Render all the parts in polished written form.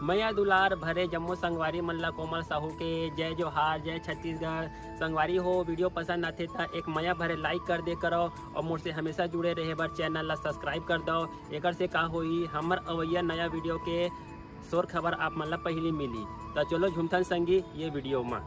मैया दुलार भरे जम्मू संगवारी मल्ला कोमल साहू के जय जोहार, जय छत्तीसगढ़। संगवारी हो वीडियो पसंद आते था एक मैया भरे लाइक कर दे करो और मुझसे हमेशा जुड़े रहे बर चैनल ला सब्सक्राइब कर दो। एक से का होई हमर अवैया नया वीडियो के शोर खबर आप मन ला पहली मिली। तो चलो झुमथन संगी ये वीडियो में।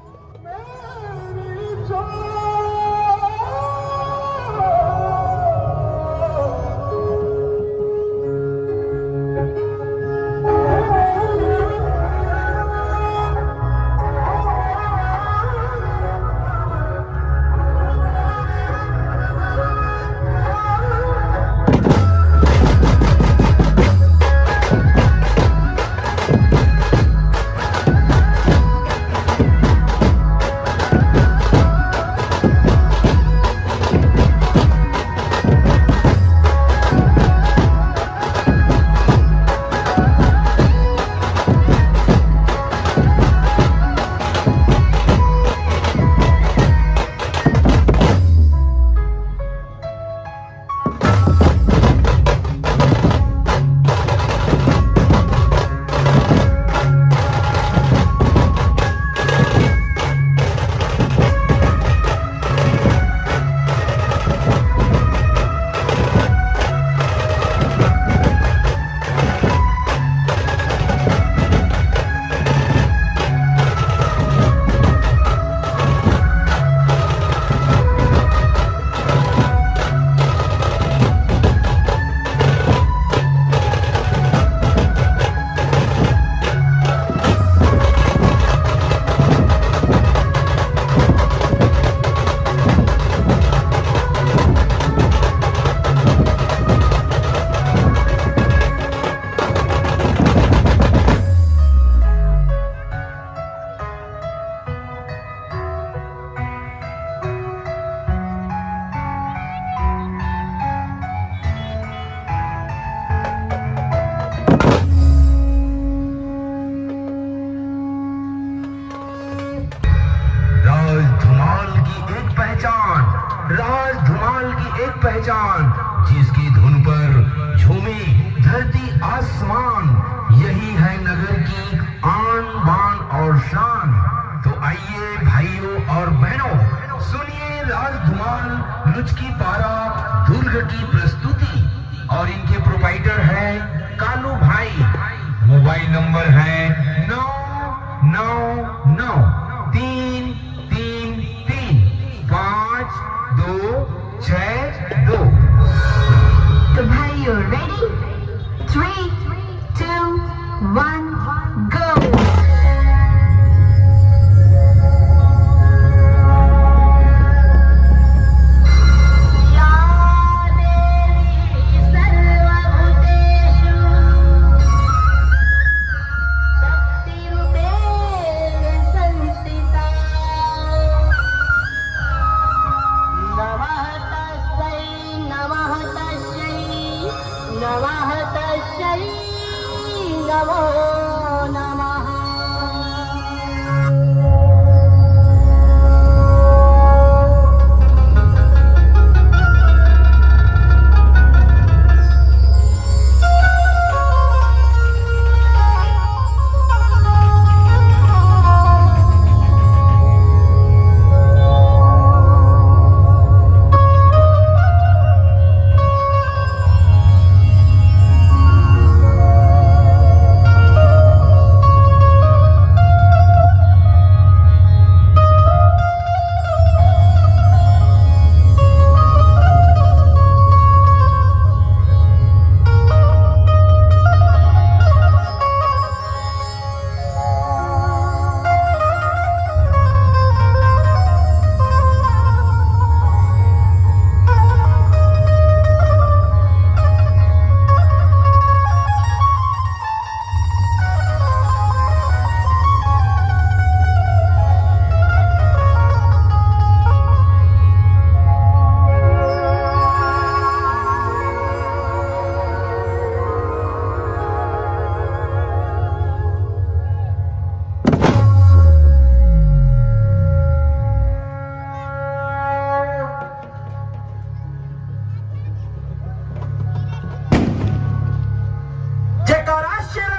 राज धुमाल की एक पहचान, जिसकी धुन पर झूमी धरती आसमान, यही है नगर की आन बान और शान। तो आइए भाइयों और बहनों, सुनिए राज धुमाल लुचकी पारा दुर्ग की प्रस्तुति। और इनके प्रोपाइटर है कालू भाई। मोबाइल नंबर है 9993335262। तो भाई यू रेडी? 3, 2, 1 go। नमः तस्यै नमो नमः। जयकारा शेरा